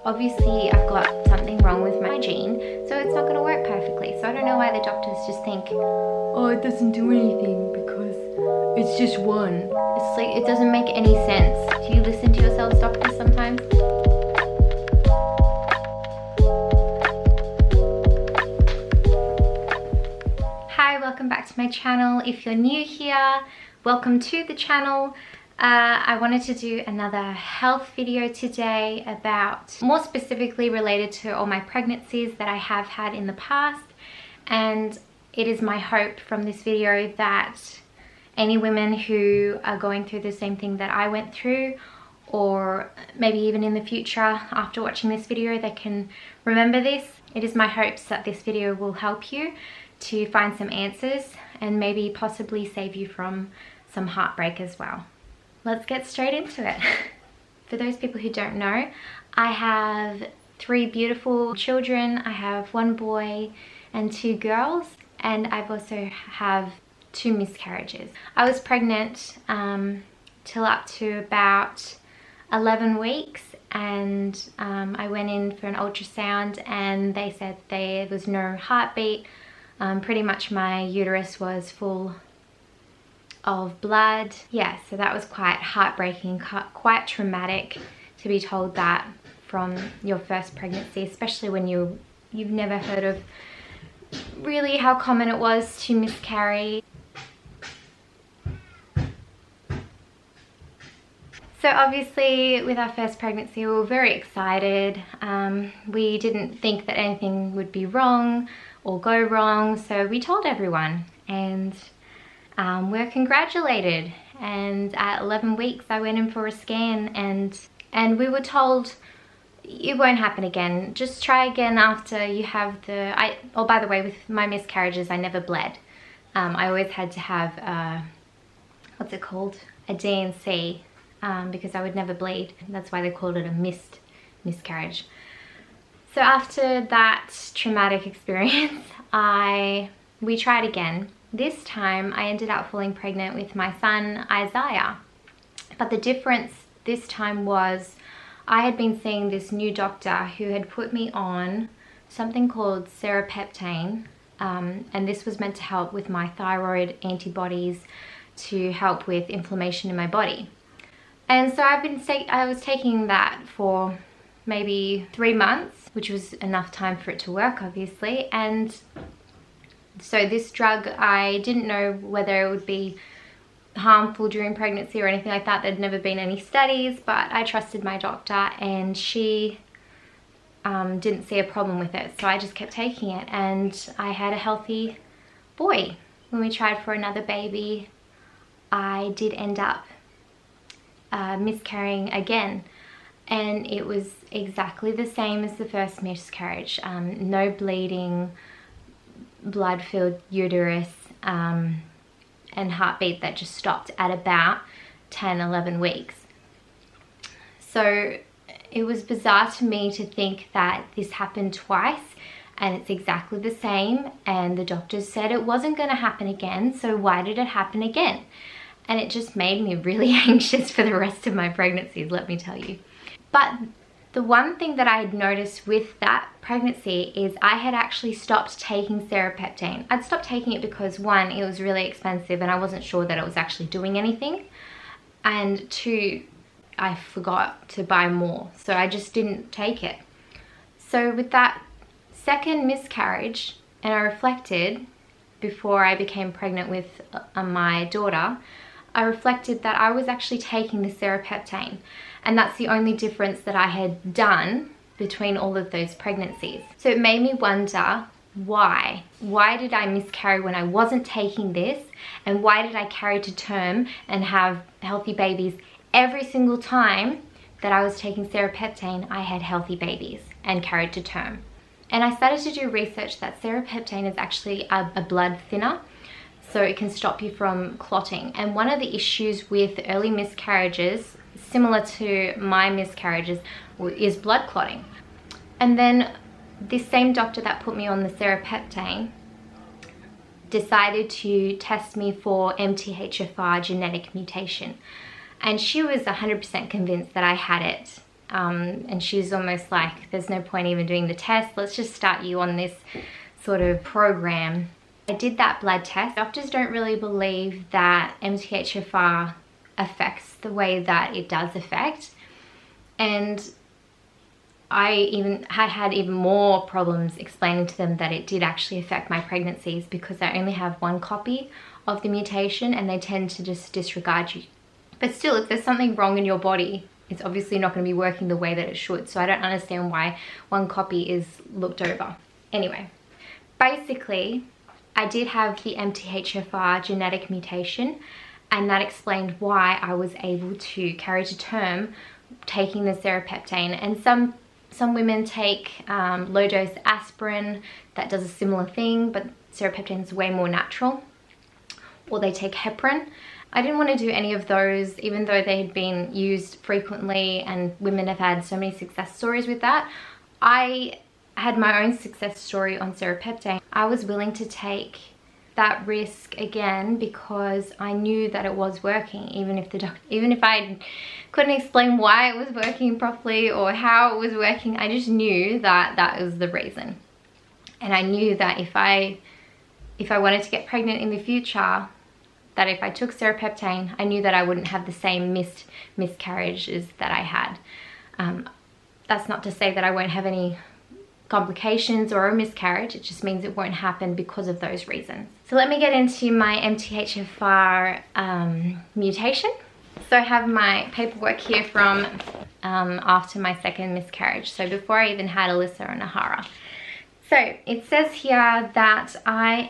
obviously I've got something wrong with my gene, so it's not going to work perfectly. So I don't know why the doctors just think, oh, it doesn't do anything because it's just one. It's like, it doesn't make any sense. Do you listen to yourselves, doctors, sometimes? Hi, welcome back to my channel. If you're new here, welcome to the channel. I wanted to do another health video today about, more specifically related to all my pregnancies that I have had in the past. And it is my hope from this video that any women who are going through the same thing that I went through, or maybe even in the future after watching this video, they can remember this. It is my hopes that this video will help you to find some answers and maybe possibly save you from some heartbreak as well. Let's get straight into it. For those people who don't know, I have 3 beautiful children. I have 1 boy and 2 girls, and I've also have 2 miscarriages. I was pregnant till up to about 11 weeks, and I went in for an ultrasound and they said there was no heartbeat. Pretty much my uterus was full of blood. Yeah, so that was quite heartbreaking, quite traumatic to be told that from your first pregnancy, especially when you've never heard of really how common it was to miscarry. So obviously with our first pregnancy we were very excited. We didn't think that anything would be wrong or go wrong, so we told everyone, and we're congratulated. And at 11 weeks I went in for a scan, and we were told it won't happen again, just try again after you have oh, by the way, with my miscarriages I never bled. I always had to have what's it called, a D&C, because I would never bleed. That's why they called it a miscarriage. So after that traumatic experience, we tried again. This time I ended up falling pregnant with my son Isaiah. But the difference this time was I had been seeing this new doctor who had put me on something called Serrapeptase, and this was meant to help with my thyroid antibodies to help with inflammation in my body. And so I was taking that for maybe 3 months, which was enough time for it to work, obviously. And so this drug, I didn't know whether it would be harmful during pregnancy or anything like that. There'd never been any studies, but I trusted my doctor, and she didn't see a problem with it. So I just kept taking it, and I had a healthy boy. When we tried for another baby, I did end up miscarrying again, and it was exactly the same as the first miscarriage. No bleeding, blood-filled uterus, and heartbeat that just stopped at about 10-11 weeks. So it was bizarre to me to think that this happened twice and it's exactly the same, and the doctors said it wasn't going to happen again, so why did it happen again? And it just made me really anxious for the rest of my pregnancies, let me tell you. But the one thing that I had noticed with that pregnancy is I had actually stopped taking Serrapeptase. I'd stopped taking it because 1, it was really expensive and I wasn't sure that it was actually doing anything. And 2, I forgot to buy more, so I just didn't take it. So with that second miscarriage, and I reflected before I became pregnant with my daughter, I reflected that I was actually taking the Serrapeptase, and that's the only difference that I had done between all of those pregnancies. So it made me wonder, why? Why did I miscarry when I wasn't taking this, and why did I carry to term and have healthy babies every single time that I was taking Serrapeptase? I had healthy babies and carried to term. And I started to do research that Serrapeptase is actually a blood thinner, so it can stop you from clotting. And one of the issues with early miscarriages, similar to my miscarriages, is blood clotting. And then this same doctor that put me on the Serrapeptase decided to test me for MTHFR genetic mutation. And she was 100% convinced that I had it. and she's almost like, there's no point even doing the test, let's just start you on this sort of program. I did that blood test. Doctors don't really believe that MTHFR affects the way that it does affect, and I had even more problems explaining to them that it did actually affect my pregnancies, because I only have one copy of the mutation and they tend to just disregard you. But still, if there's something wrong in your body, it's obviously not going to be working the way that it should. So I don't understand why one copy is looked over. Anyway, basically, I did have the MTHFR genetic mutation, and that explained why I was able to carry to term taking the serrapeptase. And some women take low dose aspirin that does a similar thing, but serrapeptase is way more natural. Or they take heparin. I didn't want to do any of those, even though they had been used frequently and women have had so many success stories with that. I had my own success story on serrapeptase. I was willing to take that risk again because I knew that it was working, even if I couldn't explain why it was working properly or how it was working. I just knew that that was the reason, and I knew that if I wanted to get pregnant in the future, that if I took serrapeptase, I knew that I wouldn't have the same miscarriages that I had. That's not to say that I won't have any complications or a miscarriage, it just means it won't happen because of those reasons. So let me get into my MTHFR mutation. So I have my paperwork here from after my second miscarriage, so before I even had Alyssa and Ahara. So it says here that I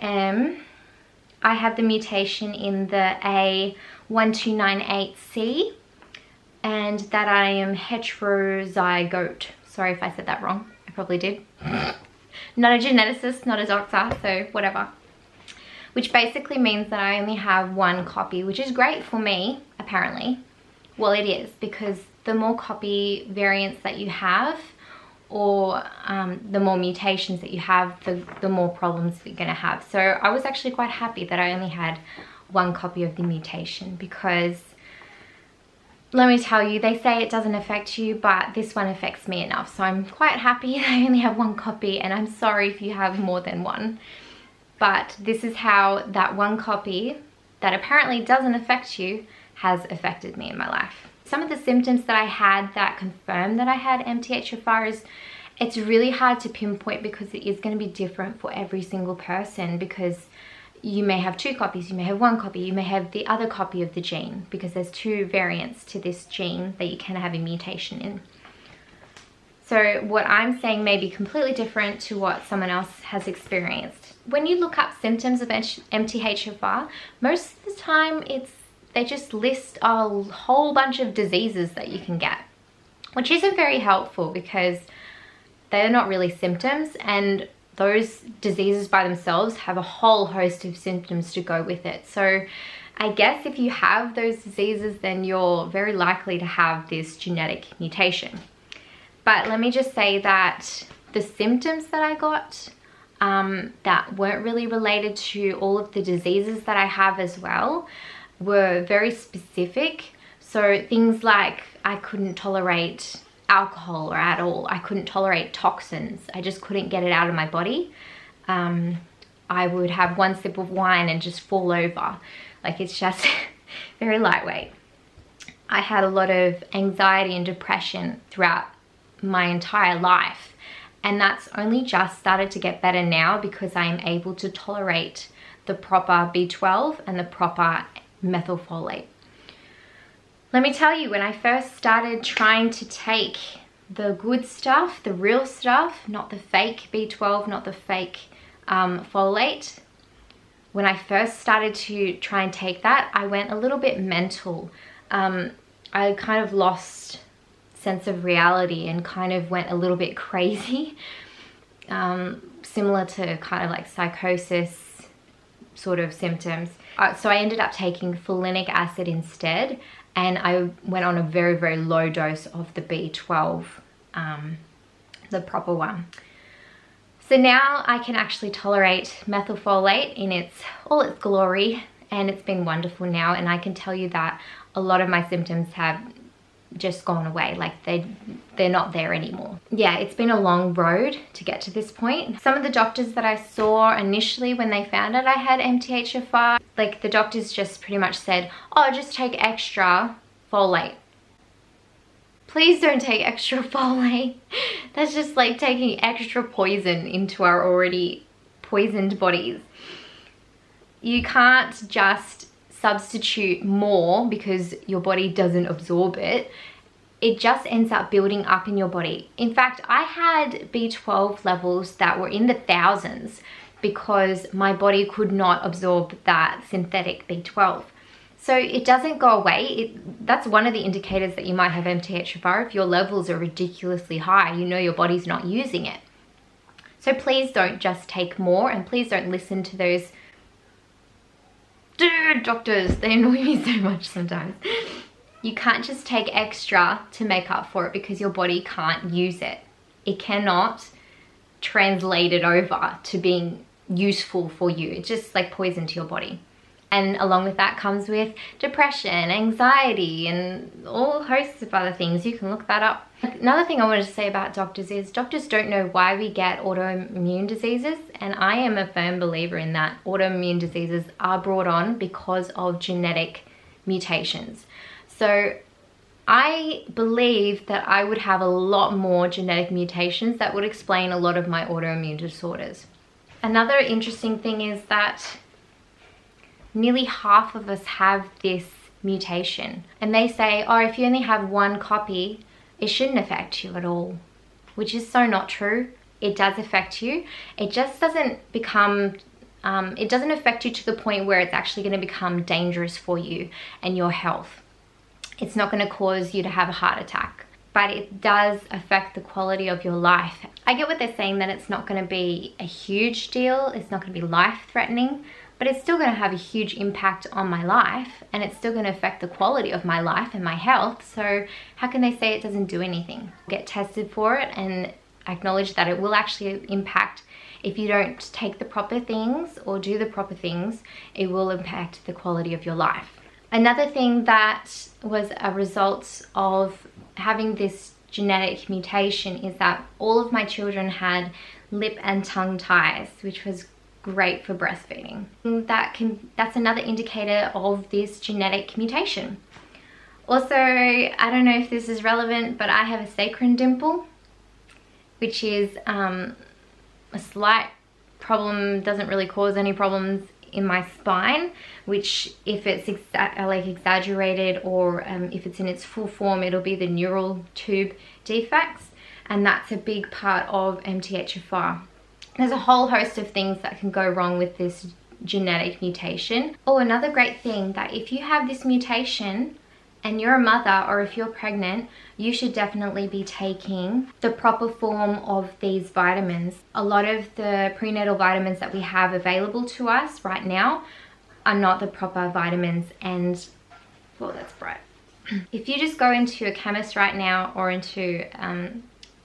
have the mutation in the A1298C, and that I am heterozygote. Sorry if I said that wrong. I probably did. Not a geneticist, not a doctor, so whatever. Which basically means that I only have one copy, which is great for me, apparently. Well, it is, because the more copy variants that you have, or the more mutations that you have, the more problems that you're going to have. So I was actually quite happy that I only had one copy of the mutation, because let me tell you, they say it doesn't affect you, but this one affects me enough. So I'm quite happy that I only have one copy, and I'm sorry if you have more than one. But this is how that one copy that apparently doesn't affect you has affected me in my life. Some of the symptoms that I had that confirmed that I had MTHFR is, it's really hard to pinpoint because it is going to be different for every single person, because you may have two copies, you may have one copy, you may have the other copy of the gene, because there's two variants to this gene that you can have a mutation in. So what I'm saying may be completely different to what someone else has experienced. When you look up symptoms of MTHFR, most of the time they just list a whole bunch of diseases that you can get, which isn't very helpful because they're not really symptoms, and those diseases by themselves have a whole host of symptoms to go with it. So I guess if you have those diseases, then you're very likely to have this genetic mutation. But let me just say that the symptoms that I got that weren't really related to all of the diseases that I have as well were very specific. So things like I couldn't tolerate alcohol or at all. I couldn't tolerate toxins. I just couldn't get it out of my body. I would have one sip of wine and just fall over. Like, it's just very lightweight. I had a lot of anxiety and depression throughout my entire life, and that's only just started to get better now because I am able to tolerate the proper B12 and the proper methylfolate. Let me tell you, when I first started trying to take the good stuff, the real stuff, not the fake B12, not the fake folate, when I first started to try and take that, I went a little bit mental. I kind of lost sense of reality and kind of went a little bit crazy, similar to kind of like psychosis sort of symptoms. So I ended up taking folinic acid instead, and I went on a very, very low dose of the B12, the proper one. So now I can actually tolerate methylfolate in all its glory, and it's been wonderful now, and I can tell you that a lot of my symptoms have just gone away. Like they're not there anymore. Yeah, it's been a long road to get to this point. Some of the doctors that I saw initially when they found out I had MTHFR, like the doctors just pretty much said, oh, just take extra folate. Please don't take extra folate. That's just like taking extra poison into our already poisoned bodies. You can't just substitute more because your body doesn't absorb it. It just ends up building up in your body. In fact, I had B12 levels that were in the thousands because my body could not absorb that synthetic B12. So it doesn't go away. That's one of the indicators that you might have MTHFR. If your levels are ridiculously high, you know your body's not using it. So please don't just take more, and please don't listen to those doctors. They annoy me so much sometimes. You can't just take extra to make up for it because your body can't use it. It cannot translate it over to being useful for you. It's just like poison to your body. And along with that comes with depression, anxiety, and all hosts of other things. You can look that up. Another thing I wanted to say about doctors is doctors don't know why we get autoimmune diseases, and I am a firm believer in that. Autoimmune diseases are brought on because of genetic mutations. So I believe that I would have a lot more genetic mutations that would explain a lot of my autoimmune disorders. Another interesting thing is that nearly half of us have this mutation. And they say, oh, if you only have one copy, it shouldn't affect you at all, which is so not true. It does affect you. It just doesn't become, it doesn't affect you to the point where it's actually going to become dangerous for you and your health. It's not going to cause you to have a heart attack, but it does affect the quality of your life. I get what they're saying, that it's not going to be a huge deal. It's not going to be life-threatening, but it's still going to have a huge impact on my life, and it's still going to affect the quality of my life and my health. So how can they say it doesn't do anything? Get tested for it and acknowledge that it will actually impact. If you don't take the proper things or do the proper things, it will impact the quality of your life. Another thing that was a result of having this genetic mutation is that all of my children had lip and tongue ties, which was great for breastfeeding. That's another indicator of this genetic mutation. Also, I don't know if this is relevant, but I have a sacrum dimple, which is a slight problem, doesn't really cause any problems in my spine, which if it's exaggerated or if it's in its full form, it'll be the neural tube defects, and that's a big part of MTHFR. There's a whole host of things that can go wrong with this genetic mutation. Oh, another great thing, that if you have this mutation and you're a mother, or if you're pregnant, you should definitely be taking the proper form of these vitamins. A lot of the prenatal vitamins that we have available to us right now are not the proper vitamins, and, well, that's bright. If you just go into a chemist right now or into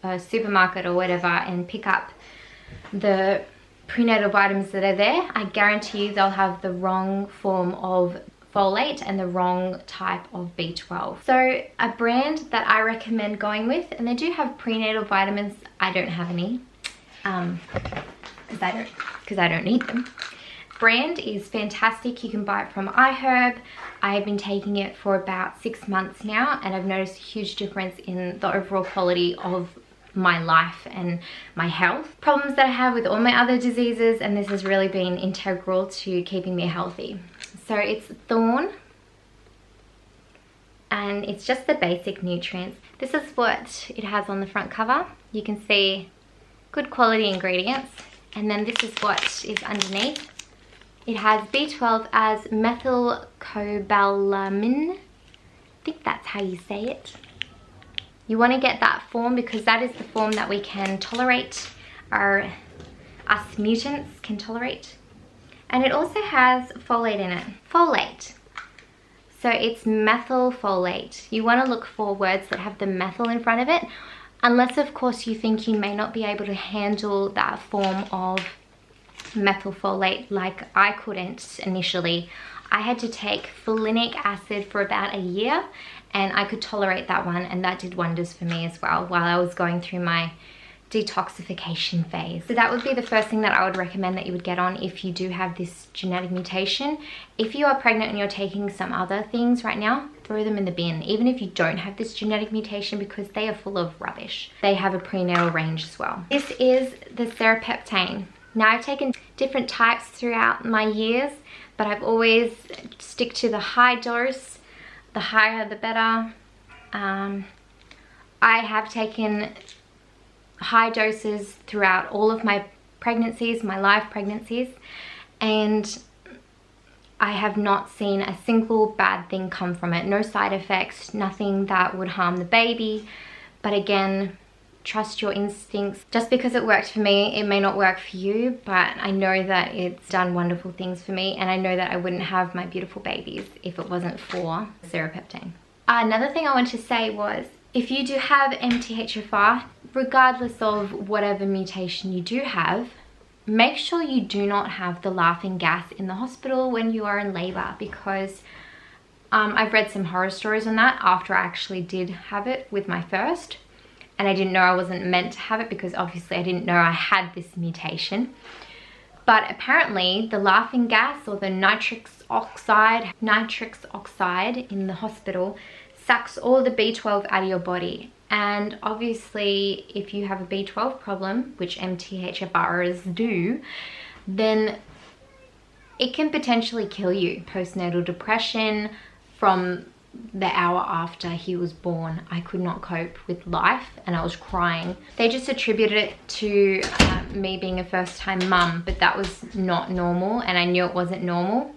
a supermarket or whatever and pick up the prenatal vitamins that are there, I guarantee you they'll have the wrong form of folate and the wrong type of B12. So a brand that I recommend going with, and they do have prenatal vitamins, I don't have any, because I don't need them. Brand is fantastic. You can buy it from iHerb. I have been taking it for about 6 months now, and I've noticed a huge difference in the overall quality of my life and my health. Problems that I have with all my other diseases, and this has really been integral to keeping me healthy. So it's Thorne, and it's just the basic nutrients. This is what it has on the front cover. You can see good quality ingredients, and then this is what is underneath. It has B12 as methylcobalamin. I think that's how you say it. You want to get that form because that is the form that we can tolerate, us mutants can tolerate. And it also has folate in it. Folate. So it's methylfolate. You want to look for words that have the methyl in front of it, unless of course you think you may not be able to handle that form of methylfolate like I couldn't initially. I had to take folinic acid for about a year, and I could tolerate that one, and that did wonders for me as well while I was going through my detoxification phase. So that would be the first thing that I would recommend that you would get on if you do have this genetic mutation. If you are pregnant and you're taking some other things right now, throw them in the bin, even if you don't have this genetic mutation, because they are full of rubbish. They have a prenatal range as well. This is the Serrapeptase. Now, I've taken different types throughout my years, but I've always stick to the high dose. The higher the better. I have taken high doses throughout all of my pregnancies, my live pregnancies, and I have not seen a single bad thing come from it. No side effects, nothing that would harm the baby. But again, trust your instincts. Just because it worked for me, it may not work for you, but I know that it's done wonderful things for me, and I know that I wouldn't have my beautiful babies if it wasn't for Serrapeptase. Another thing I wanted to say was, if you do have MTHFR, regardless of whatever mutation you do have, make sure you do not have the laughing gas in the hospital when you are in labor, because I've read some horror stories on that after I actually did have it with my first, and I didn't know I wasn't meant to have it because obviously I didn't know I had this mutation. But apparently the laughing gas, or the nitrous oxide in the hospital, sucks all the B12 out of your body. And obviously if you have a B12 problem, which MTHFRs do, then it can potentially kill you. Postnatal depression from the hour after he was born. I could not cope with life and I was crying. They just attributed it to me being a first-time mum, but that was not normal, and I knew it wasn't normal.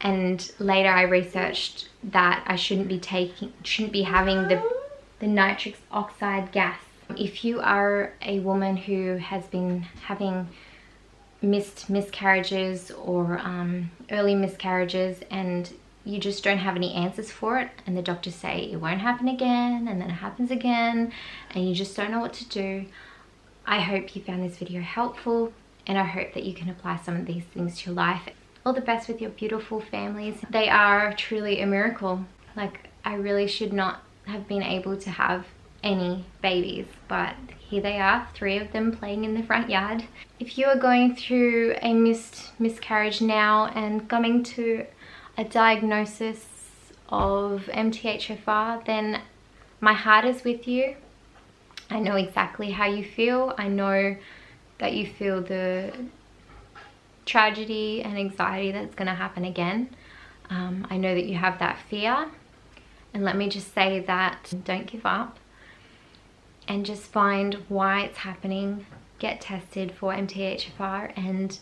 And later I researched that I shouldn't be having the nitrous oxide gas. If you are a woman who has been having miscarriages or early miscarriages, and you just don't have any answers for it, and the doctors say it won't happen again, and then it happens again, and you just don't know what to do, I hope you found this video helpful, and I hope that you can apply some of these things to your life. All the best with your beautiful families. They are truly a miracle. Like, I really should not have been able to have any babies, but here they are, 3 of them playing in the front yard. If you are going through a miscarriage now and coming to a diagnosis of MTHFR, then my heart is with you. I know exactly how you feel. I know that you feel the tragedy and anxiety that's going to happen again. I know that you have that fear, and let me just say that don't give up, and just find why it's happening. Get tested for MTHFR and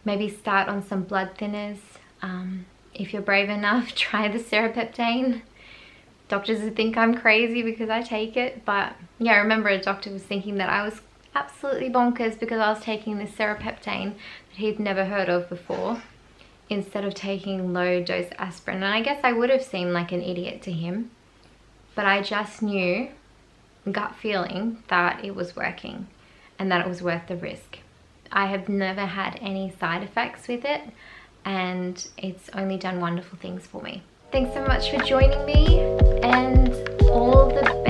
maybe start on some blood thinners. If you're brave enough, try the Serrapeptase. Doctors would think I'm crazy because I take it, but yeah, I remember a doctor was thinking that I was absolutely bonkers because I was taking this Serrapeptase that he'd never heard of before, instead of taking low dose aspirin. And I guess I would have seemed like an idiot to him, but I just knew, gut feeling, that it was working and that it was worth the risk. I have never had any side effects with it, and it's only done wonderful things for me. Thanks so much for joining me, and all the